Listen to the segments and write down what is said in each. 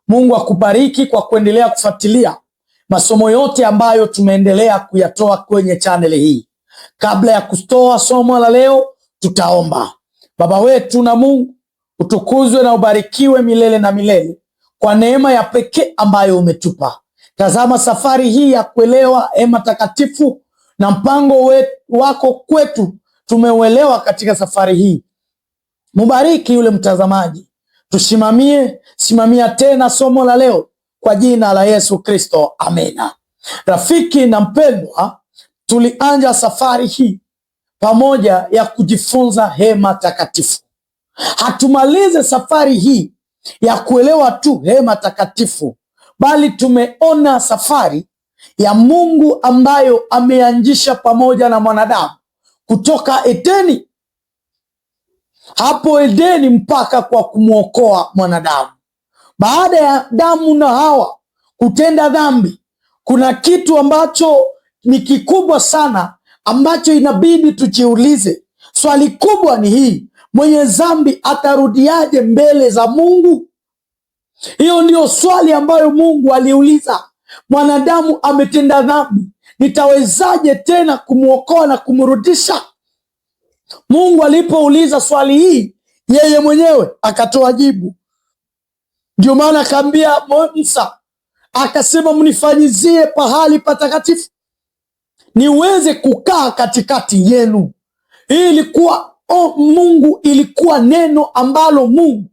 Mungu akubariki kwa kuendelea kufuatilia masomo yote ambayo tumeendelea kuyatoa kwenye channel hii. Kabla ya kutoa somo la leo, tutaomba. Baba wetu na Mungu, utukuzwe na ubarikiwe milele na milele kwa neema ya pekee ambayo umetupa. Tazama safari hii ya kuelewa hema takatifu na mpango wako kwetu, tumeuelewa katika safari hii. Mubariki yule mtazamaji, simamia tena somo la leo kwa jina la Yesu Kristo, amena. Rafiki na mpendwa, tulianza safari hii pamoja ya kujifunza hema takatifu. Hatumalize safari hii ya kuelewa tu hema takatifu, bali tumeona safari ya Mungu ambayo ameanzisha pamoja na mwanadamu kutoka Edeni, hapo Edeni mpaka kwa kumwokoa mwanadamu. Baada ya Adamu na Hawa kutenda dhambi, kuna kitu ambacho ni kikubwa sana ambacho inabidi tujiulize. Swali kubwa ni hii: mwenye dhambi atarudiaje mbele za Mungu? Hiyo ndio swali ambayo Mungu aliuliza. Mwanadamu ametenda dhambi, nitawezaje tena kumwokoa na kumrudisha? Mungu alipouliza swali hii, yeye mwenyewe akatoa jibu. Ndio maana akaambia Musa, akasema, mnifanyizie pahali patakatifu niweze kukaa katikati yenu. Hii ilikuwa Mungu, ilikuwa neno ambalo Mungu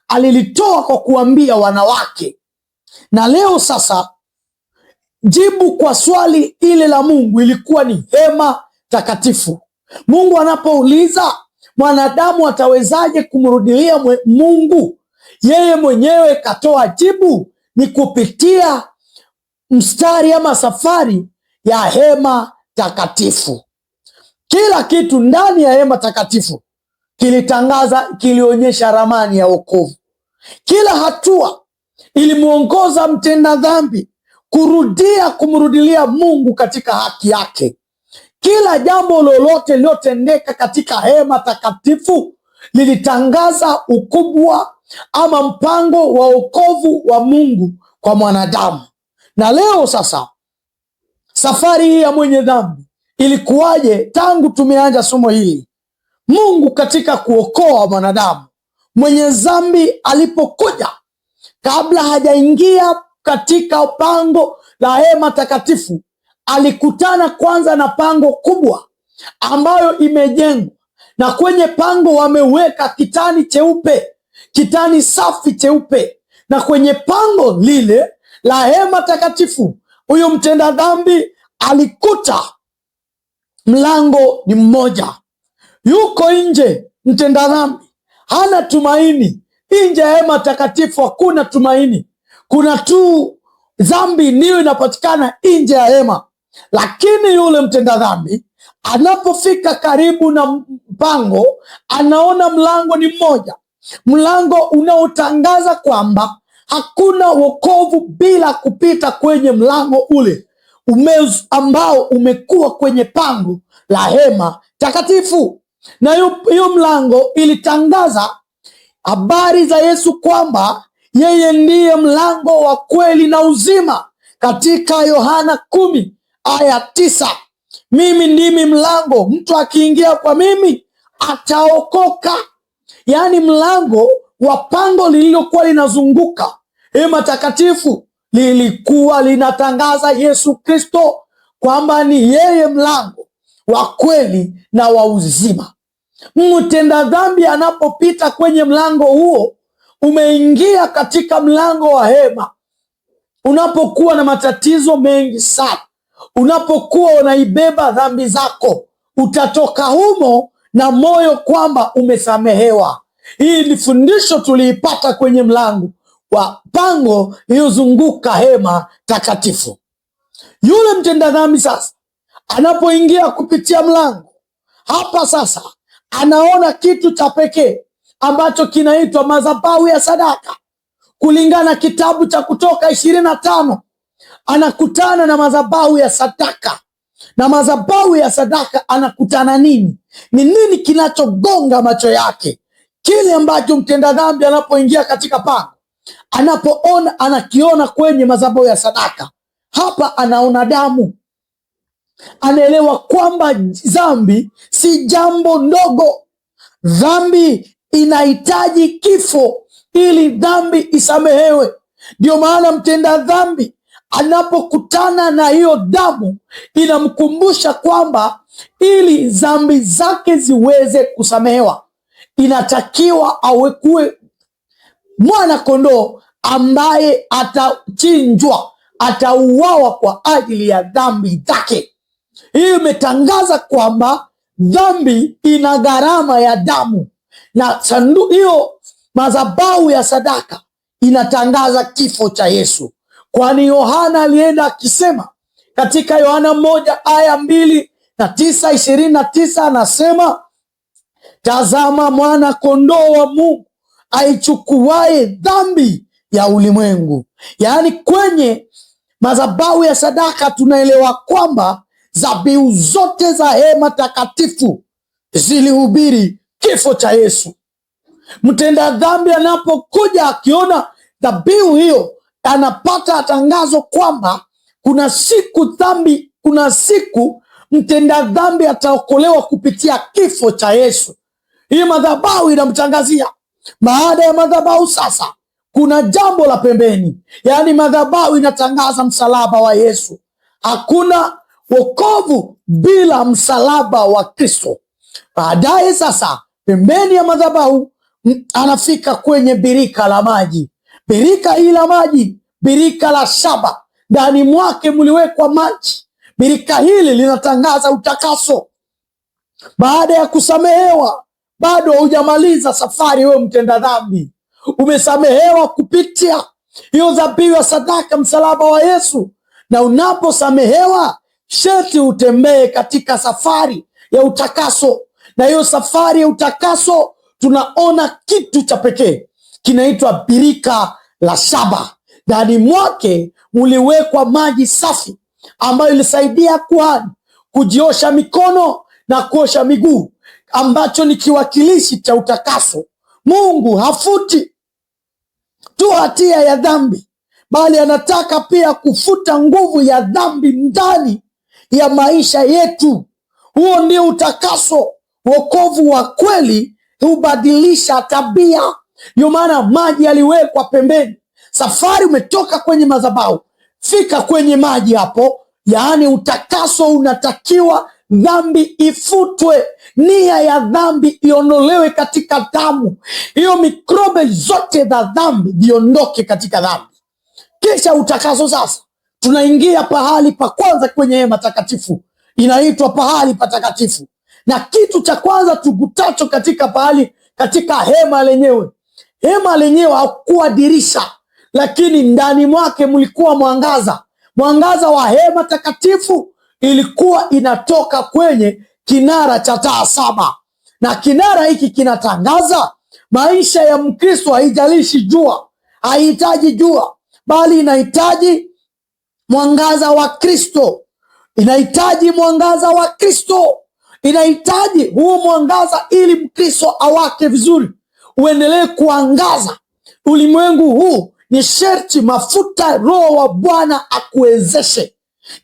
alilitoa kwa kuambia wanawake. Na leo sasa jibu kwa swali ile la Mungu ilikuwa ni hema takatifu. Mungu anapouliza mwanadamu atawezaje kumrudilia Mungu, yeye mwenyewe katoa jibu ni kupitia mstari ama safari ya hema takatifu. Kila kitu ndani ya hema takatifu kilionyesha ramani ya wokovu. Kila hatua ilimuongoza mtenda dhambi kumrudilia Mungu katika haki yake. Kila jambo lolote lilotendeka katika hema takatifu lilitangaza ukubwa ama mpango wa wokovu wa Mungu kwa mwanadamu. Na leo sasa, safari hii ya mwenye dhambi ilikuwaje tangu tumeanza somo hili? Mungu katika kuokoa mwanadamu, mwenye dhambi alipokuja, kabla hajaingia katika pango la hema takatifu, alikutana kwanza na pango kubwa ambayo imejengwa, na kwenye pango wameweka kitani cheupe, kitani safi cheupe. Na kwenye pango lile la hema takatifu, huyo mtenda dhambi alikuta mlango ni mmoja. Yuko nje mtenda dhambi, hana tumaini. Nje ya hema takatifu hakuna tumaini, kuna tu dhambi ndiyo inapatikana nje ya hema. Lakini yule mtenda dhambi anapofika karibu na pango, anaona mlango ni mmoja, mlango unaotangaza kwamba hakuna wokovu bila kupita kwenye mlango ule ambao umekuwa kwenye pango la hema takatifu. Na hiyo mlango ilitangaza habari za Yesu kwamba yeye ndiye mlango wa kweli na uzima. Katika Yohana 10:9, mimi ndimi mlango, mtu akiingia kwa mimi ataokoka. Yaani mlango wa pango lililokuwa linazunguka hema takatifu lilikuwa linatangaza Yesu Kristo kwamba ni yeye mlango wa kweli na wa uzima. Mtenda dhambi anapopita kwenye mlango huo, umeingia katika mlango wa hema. Unapokuwa na matatizo mengi sana, unapokuwa unaibeba dhambi zako, utatoka humo na moyo kwamba umesamehewa. Hii ni fundisho tuliipata kwenye mlango wa pango iliyozunguka hema takatifu. Yule mtenda dhambi sasa anapoingia kupitia mlango, hapa sasa anaona kitu cha pekee ambacho kinaitwa madhabahu ya sadaka. Kulingana kitabu cha Kutoka 25, anakutana na madhabahu ya sadaka. Na madhabahu ya sadaka anakutana nini? Ni nini kinachogonga macho yake? Kile ambacho mtenda dhambi anapoingia katika pango, anapoona anakiona kwenye madhabahu ya sadaka, hapa anaona damu. Anaelewa kwamba dhambi si jambo ndogo. Dhambi inahitaji kifo ili dhambi isamehewe. Ndio maana mtenda dhambi anapokutana na hiyo damu inamkumbusha kwamba ili dhambi zake ziweze kusamehewa, inatakiwa awekwe mwana kondoo ambaye atachinjwa, atauawa kwa ajili ya dhambi zake. Hii imetangaza kwamba dhambi ina gharama ya damu, na hiyo madhabahu ya sadaka inatangaza kifo cha Yesu. Kwani Yohana alienda akisema katika Yohana 1:2-9:29 anasema, tazama mwana kondoo wa Mungu aichukuaye dhambi ya ulimwengu. Yaani kwenye madhabahu ya sadaka tunaelewa kwamba dhabihu zote za hema takatifu zilihubiri kifo cha Yesu. Mtenda dhambi anapokuja akiona dhabihu hiyo, anapata tangazo kwamba kuna siku mtenda dhambi ataokolewa kupitia kifo cha Yesu. Hii madhabahu inamtangazia. Baada ya madhabahu sasa kuna jambo la pembeni, yaani madhabahu inatangaza msalaba wa Yesu. Hakuna wokovu bila msalaba wa Kristo. Baadaye sasa pembeni ya madhabahu anafika kwenye birika la maji. Birika hili la maji, birika la shaba, ndani mwake mliwekwa maji. Birika hili linatangaza utakaso. Baada ya kusamehewa, bado hujamaliza safari. Wewe mtenda dhambi umesamehewa kupitia hiyo dhabihu ya sadaka, msalaba wa Yesu. Na unaposamehewa, sharti utembee katika safari ya utakaso. Na hiyo safari ya utakaso tunaona kitu cha pekee kinaitwa birika la shaba. Ndani mwake muliwekwa maji safi ambayo ilisaidia kuhani kujiosha mikono na kuosha miguu, ambacho ni kiwakilishi cha utakaso. Mungu hafuti tu hatia ya dhambi, bali anataka pia kufuta nguvu ya dhambi ndani ya maisha yetu. Huo ndio utakaso. Wokovu wa kweli hubadilisha tabia. Ndio maana maji yaliwekwa pembeni. Safari umetoka kwenye madhabahu, fika kwenye maji hapo. Yaani utakaso unatakiwa dhambi ifutwe, nia ya dhambi iondolewe katika damu, hiyo mikrobe zote za dhambi ziondoke katika dhambi. Kisha utakaso sasa, tunaingia pahali pa kwanza kwenye hema takatifu, inaitwa pahali patakatifu. Na kitu cha kwanza tukutacho katika hema lenyewe, hema lenyewe hakuwa dirisha, lakini ndani mwake mlikuwa mwangaza. Mwangaza wa hema takatifu ilikuwa inatoka kwenye kinara cha taa 7, na kinara hiki kinatangaza maisha ya Mkristo. Haijalishi jua, haihitaji jua, bali inahitaji mwangaza wa Kristo. Inahitaji mwangaza wa Kristo, inahitaji huo mwangaza ili Mkristo awake vizuri, uendelee kuangaza ulimwengu huu. Ni sharti mafuta Roho wa Bwana akuwezeshe.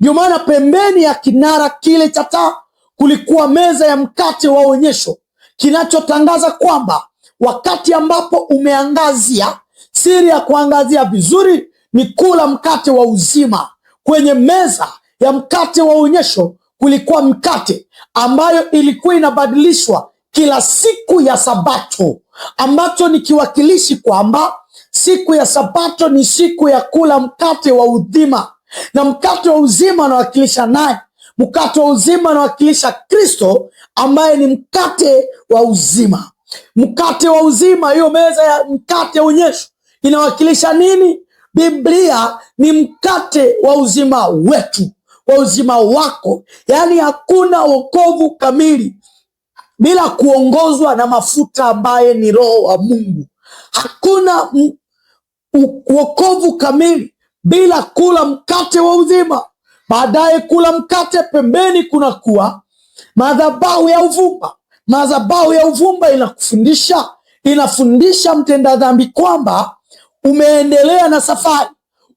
Ndio maana pembeni ya kinara kile cha taa kulikuwa meza ya mkate wa onyesho, kinachotangaza kwamba wakati ambapo umeangazia, siri ya kuangazia vizuri ni kula mkate wa uzima. Kwenye meza ya mkate wa onyesho kulikuwa mkate ambayo ilikuwa inabadilishwa kila siku ya Sabato, ambacho ni kiwakilishi kwamba siku ya Sabato ni siku ya kula mkate wa uzima. Na mkate wa uzima anawakilisha naye, mkate wa uzima anawakilisha Kristo ambaye ni mkate wa uzima. Mkate wa uzima, hiyo meza ya mkate wa onyesho inawakilisha nini? Biblia ni mkate wa uzima wetu, wa uzima wako. Yaani hakuna wokovu kamili bila kuongozwa na mafuta ambaye ni Roho wa Mungu. Hakuna wokovu kamili bila kula mkate wa uzima. Baadaye kula mkate, pembeni kunakuwa madhabahu ya uvumba. Madhabahu ya uvumba inafundisha mtenda dhambi kwamba umeendelea na safari,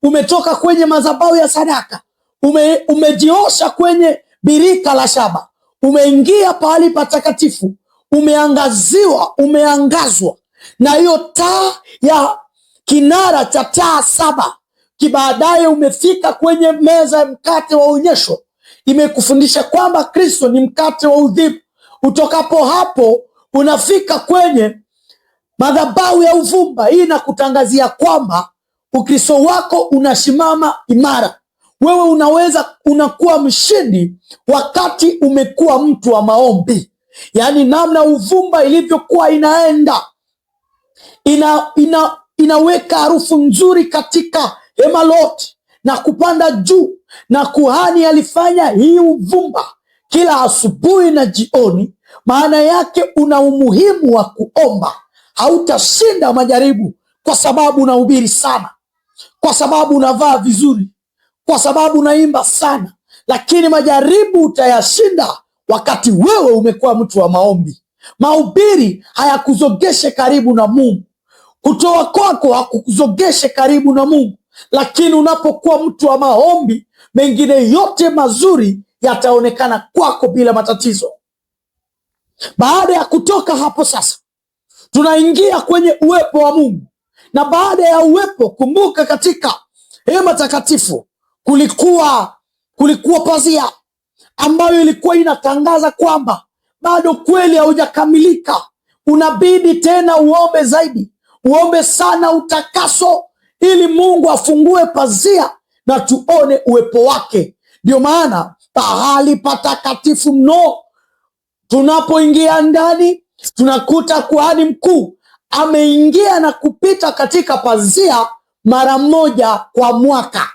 umetoka kwenye madhabahu ya sadaka, umejiosha kwenye birika la shaba, umeingia pahali patakatifu, umeangazwa na hiyo taa ya kinara cha taa 7, kibaadaye umefika kwenye meza ya mkate wa onyesho, imekufundisha kwamba Kristo ni mkate wa udhima. Utokapo hapo unafika kwenye madhabahu ya uvumba. Hii inakutangazia kwamba Ukristo wako unasimama imara. Wewe unakuwa mshindi wakati umekuwa mtu wa maombi. Yaani namna uvumba ilivyokuwa inaenda, inaweka harufu nzuri katika hema lote na kupanda juu, na kuhani alifanya hii uvumba kila asubuhi na jioni. Maana yake una umuhimu wa kuomba. Hautashinda majaribu kwa sababu unahubiri sana, kwa sababu unavaa vizuri, kwa sababu unaimba sana, lakini majaribu utayashinda wakati wewe umekuwa mtu wa maombi. Mahubiri hayakuzogeshe karibu na Mungu, kutoa kwako hakukuzogeshe karibu na Mungu, lakini unapokuwa mtu wa maombi, mengine yote mazuri yataonekana kwako bila matatizo. Baada ya kutoka hapo sasa, tunaingia kwenye uwepo wa Mungu. Na baada ya uwepo, kumbuka katika hema takatifu kulikuwa pazia ambayo ilikuwa inatangaza kwamba bado kweli haujakamilika. Unabidi tena uombe zaidi, uombe sana utakaso, ili Mungu afungue pazia na tuone uwepo wake. Ndio maana pahali patakatifu mno, tunapoingia ndani, tunakuta kuhani mkuu ameingia na kupita katika pazia mara moja kwa mwaka.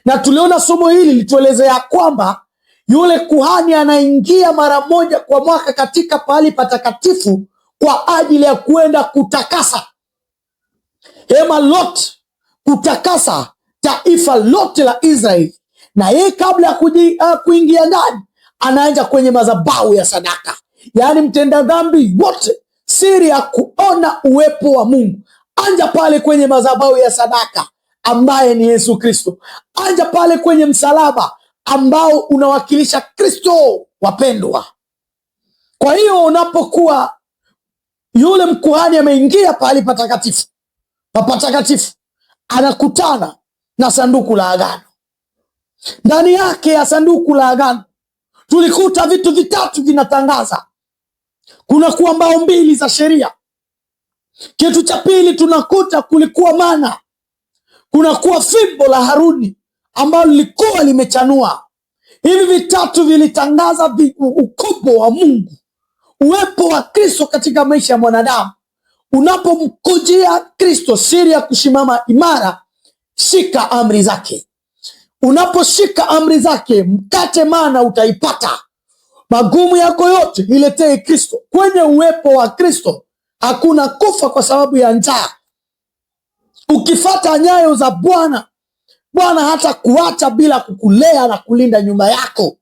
Na tuliona somo hili lituelezea kwamba yule kuhani anaingia mara moja kwa mwaka katika pahali patakatifu kwa ajili ya kwenda kutakasa hema lote, kutakasa taifa lote la Israeli. Na yeye kabla ya kuingia ndani, anaanza kwenye madhabahu ya sadaka. Yaani mtenda dhambi wote, siri ya kuona uwepo wa Mungu, anja pale kwenye madhabahu ya sadaka ambaye ni Yesu Kristo. Anja pale kwenye msalaba ambao unawakilisha Kristo, wapendwa. Kwa hiyo unapokuwa yule mkuhani ameingia pahali patakatifu, anakutana na sanduku la agano. Ndani yake ya sanduku la agano tulikuta vitu vitatu vinatangaza. Kuna kuwa mbao 2 za sheria. Kitu cha pili tunakuta kulikuwa mana. Kuna kuwa fimbo la Haruni ambalo lilikuwa limechanua. Hivi vitatu vilitangaza ukubwa wa Mungu, uwepo wa Kristo katika maisha ya mwanadamu. Unapomkujia Kristo, siri ya kusimama imara, shika amri zake. Unaposhika amri zake, mkate mana utaipata. Magumu yako yote iletee Kristo. Kwenye uwepo wa Kristo hakuna kufa kwa sababu ya njaa. Ukifata nyayo za Bwana, Bwana hata kuacha bila kukulea na kulinda nyumba yako.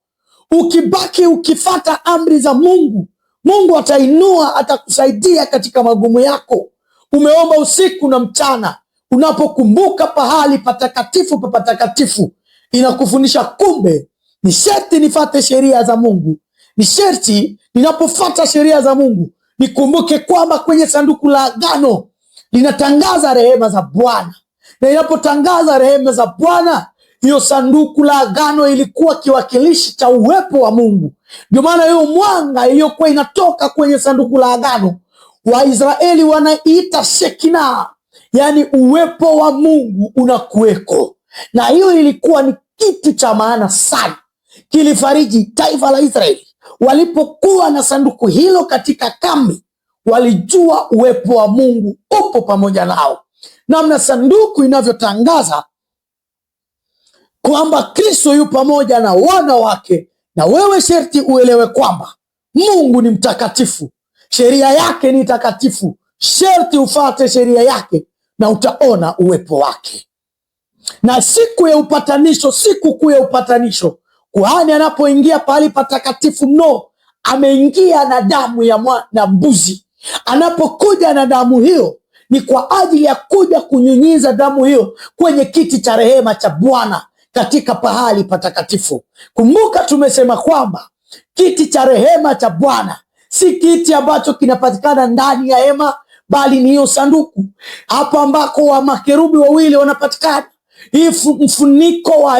Ukibaki ukifata amri za Mungu, Mungu atainua, atakusaidia katika magumu yako. Umeomba usiku na mchana, unapokumbuka pahali patakatifu pa patakatifu, inakufundisha kumbe ni sharti nifate sheria za Mungu. Ni sharti ninapofata sheria za Mungu nikumbuke kwamba kwenye sanduku la agano linatangaza rehema za Bwana. Na inapotangaza rehema za Bwana, hiyo sanduku la agano ilikuwa kiwakilishi cha uwepo wa Mungu. Ndio maana hiyo mwanga iliyokuwa inatoka kwenye sanduku la agano, Waisraeli wanaita Shekina, yaani uwepo wa Mungu unakuweko. Na hiyo ilikuwa ni kitu cha maana sana, kilifariji taifa la Israeli. Walipokuwa na sanduku hilo katika kambi, walijua uwepo wa Mungu upo pamoja nao. Namna sanduku inavyotangaza kwamba Kristo yu pamoja na wana wake. Na wewe sharti uelewe kwamba Mungu ni mtakatifu, sheria yake ni takatifu. Sharti ufate sheria yake na utaona uwepo wake. Na siku ya upatanisho, siku kuu ya upatanisho, kuhani anapoingia pahali patakatifu mno, ameingia na damu ya mbuzi. Anapokuja na damu hiyo, ni kwa ajili ya kuja kunyunyiza damu hiyo kwenye kiti cha rehema cha Bwana katika pahali patakatifu. Kumbuka tumesema kwamba kiti cha rehema cha Bwana si kiti ambacho kinapatikana ndani ya hema, bali ni hiyo sanduku hapo ambako wa makerubi wawili wanapatikana. Hii mfuniko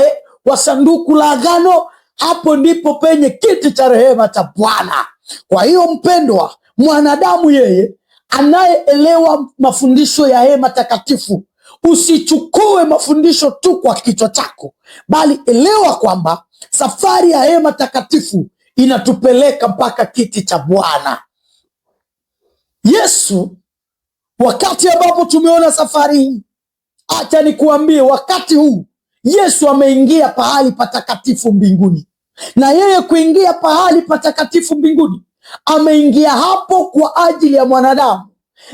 wa sanduku la agano, hapo ndipo penye kiti cha rehema cha Bwana. Kwa hiyo mpendwa, mwanadamu yeye anayeelewa mafundisho ya hema takatifu, usichukue mafundisho tu kwa kichwa chako, bali elewa kwamba safari ya hema takatifu inatupeleka mpaka kiti cha Bwana. Yesu, wakati ambapo tumeona safari hii, acha nikuambie, wakati huu Yesu ameingia pahali patakatifu mbinguni. Na yeye kuingia pahali patakatifu mbinguni, ameingia hapo kwa ajili ya mwanadamu.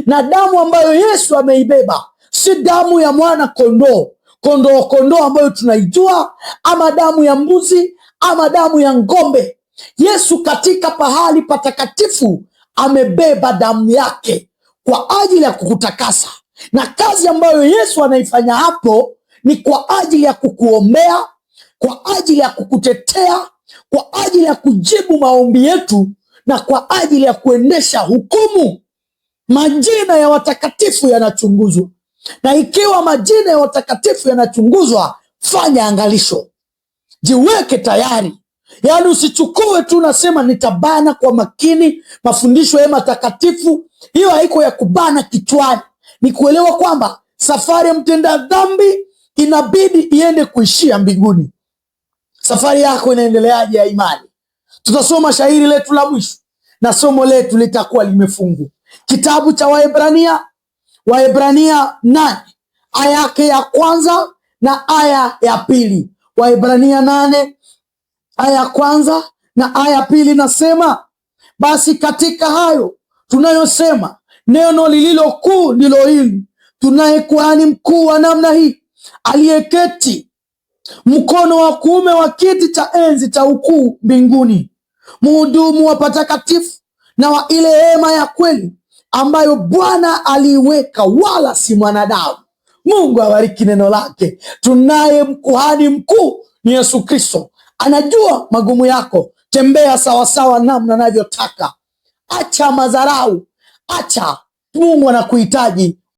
Na damu ambayo Yesu ameibeba si damu ya mwana kondoo ambayo tunaijua, ama damu ya mbuzi, ama damu ya ng'ombe. Yesu katika pahali patakatifu amebeba damu yake kwa ajili ya kukutakasa. Na kazi ambayo Yesu anaifanya hapo ni kwa ajili ya kukuombea, kwa ajili ya kukutetea, kwa ajili ya kujibu maombi yetu, na kwa ajili ya kuendesha hukumu. Majina ya watakatifu yanachunguzwa, na ikiwa majina ya watakatifu yanachunguzwa, fanya angalisho, jiweke tayari. Yaani usichukue tu nasema nitabana kwa makini mafundisho ya matakatifu. Hiyo haiko ya kubana kichwani, ni kuelewa kwamba safari ya mtenda dhambi inabidi iende kuishia mbinguni. Safari yako inaendeleaje ya imani? Tutasoma shairi letu la mwisho na somo letu litakuwa limefungwa kitabu cha Waebrania 8 aya yake ya kwanza na aya ya pili. Waebrania 8 aya ya kwanza na aya ya pili nasema, basi katika hayo tunayosema, neno lililo kuu ndilo hili: tunaye kuhani mkuu wa namna hii, aliyeketi mkono wa kuume wa kiti cha enzi cha ukuu mbinguni, mhudumu wa patakatifu na wa ile hema ya kweli ambayo Bwana aliiweka, wala si mwanadamu. Mungu abariki neno lake. Tunaye kuhani mkuu ni Yesu Kristo. Anajua magumu yako. Tembea sawasawa namna anavyotaka. Acha madharau, acha. Mungu anakuhitaji